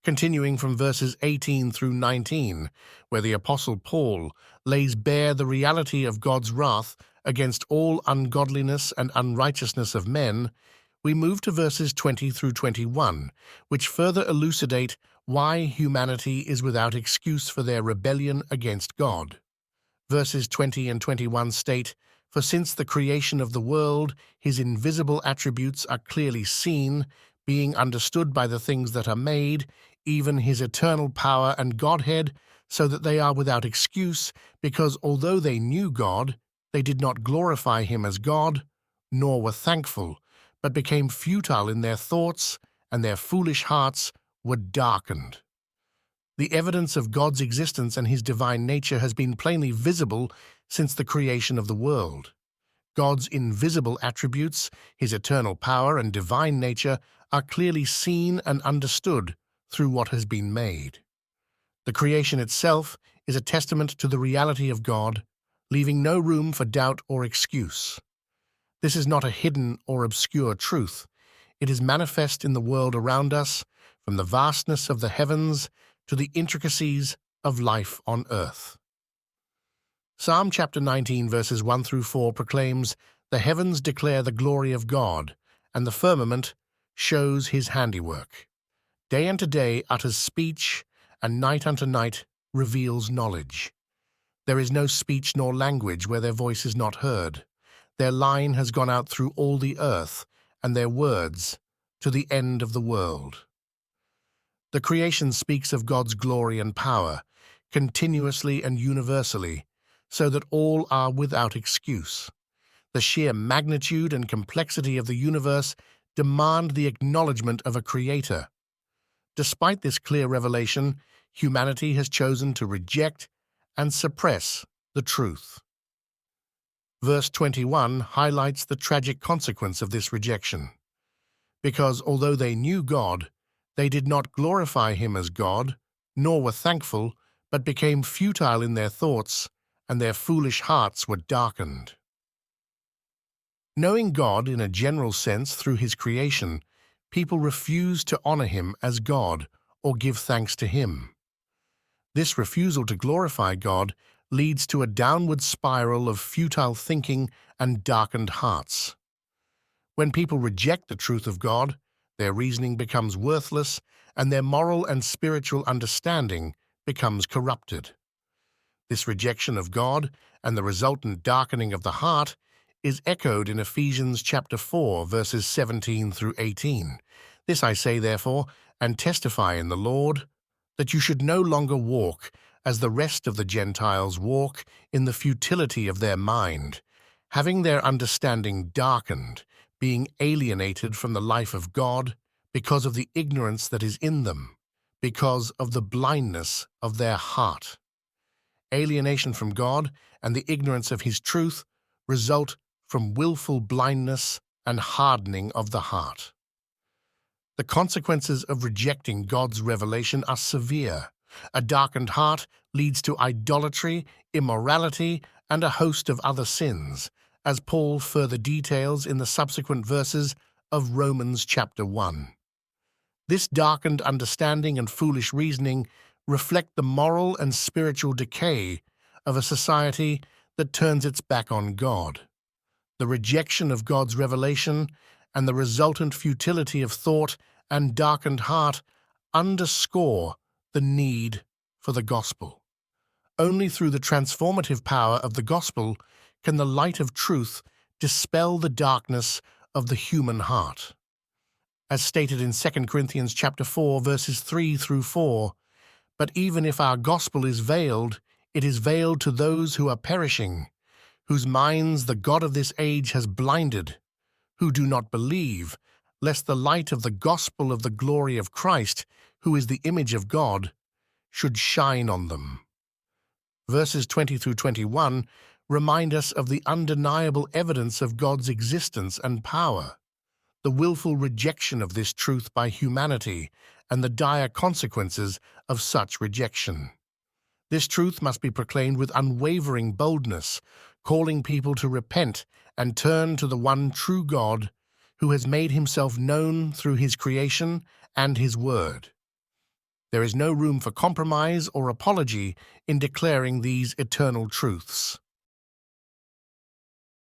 continuing from verses 18 through 19, where the Apostle Paul lays bare the reality of God's wrath against all ungodliness and unrighteousness of men, we move to verses 20 through 21, which further elucidate why humanity is without excuse for their rebellion against God. Verses 20 and 21 state, "For since the creation of the world, his invisible attributes are clearly seen, being understood by the things that are made, even his eternal power and Godhead, so that they are without excuse, because although they knew God, they did not glorify him as God, nor were thankful, but became futile in their thoughts, and their foolish hearts were darkened." The evidence of God's existence and his divine nature has been plainly visible since the creation of the world. God's invisible attributes, his eternal power and divine nature, are clearly seen and understood through what has been made. The creation itself is a testament to the reality of God, leaving no room for doubt or excuse. This is not a hidden or obscure truth. It is manifest in the world around us, from the vastness of the heavens to the intricacies of life on earth. Psalm chapter 19 verses 1 through 4 proclaims, "The heavens declare the glory of God, and the firmament shows his handiwork. Day unto day utters speech, and night unto night reveals knowledge. There is no speech nor language where their voice is not heard. Their line has gone out through all the earth, and their words to the end of the world." The creation speaks of God's glory and power, continuously and universally, so that all are without excuse. The sheer magnitude and complexity of the universe demand the acknowledgement of a creator. Despite this clear revelation, humanity has chosen to reject and suppress the truth. Verse 21 highlights the tragic consequence of this rejection. "Because although they knew God, they did not glorify him as God, nor were thankful, but became futile in their thoughts, and their foolish hearts were darkened." Knowing God in a general sense through his creation, people refuse to honor him as God or give thanks to him. This refusal to glorify God leads to a downward spiral of futile thinking and darkened hearts. When people reject the truth of God, their reasoning becomes worthless, and their moral and spiritual understanding becomes corrupted. This rejection of God and the resultant darkening of the heart is echoed in Ephesians chapter 4, verses 17 through 18. "This I say, therefore, and testify in the Lord, that you should no longer walk as the rest of the Gentiles walk in the futility of their mind, having their understanding darkened, being alienated from the life of God because of the ignorance that is in them, because of the blindness of their heart." Alienation from God and the ignorance of his truth result from willful blindness and hardening of the heart. The consequences of rejecting God's revelation are severe. A darkened heart leads to idolatry, immorality, and a host of other sins, as Paul further details in the subsequent verses of Romans chapter 1. This darkened understanding and foolish reasoning reflect the moral and spiritual decay of a society that turns its back on God. The rejection of God's revelation and the resultant futility of thought and darkened heart underscore the need for the gospel. Only through the transformative power of the gospel can the light of truth dispel the darkness of the human heart. As stated in 2 Corinthians chapter 4, verses 3 through 4, "But even if our gospel is veiled, it is veiled to those who are perishing, whose minds the God of this age has blinded, who do not believe, lest the light of the gospel of the glory of Christ, who is the image of God, should shine on them." Verses 20 through 21 remind us of the undeniable evidence of God's existence and power, the willful rejection of this truth by humanity, and the dire consequences of such rejection. This truth must be proclaimed with unwavering boldness, calling people to repent and turn to the one true God who has made himself known through his creation and his word. There is no room for compromise or apology in declaring these eternal truths.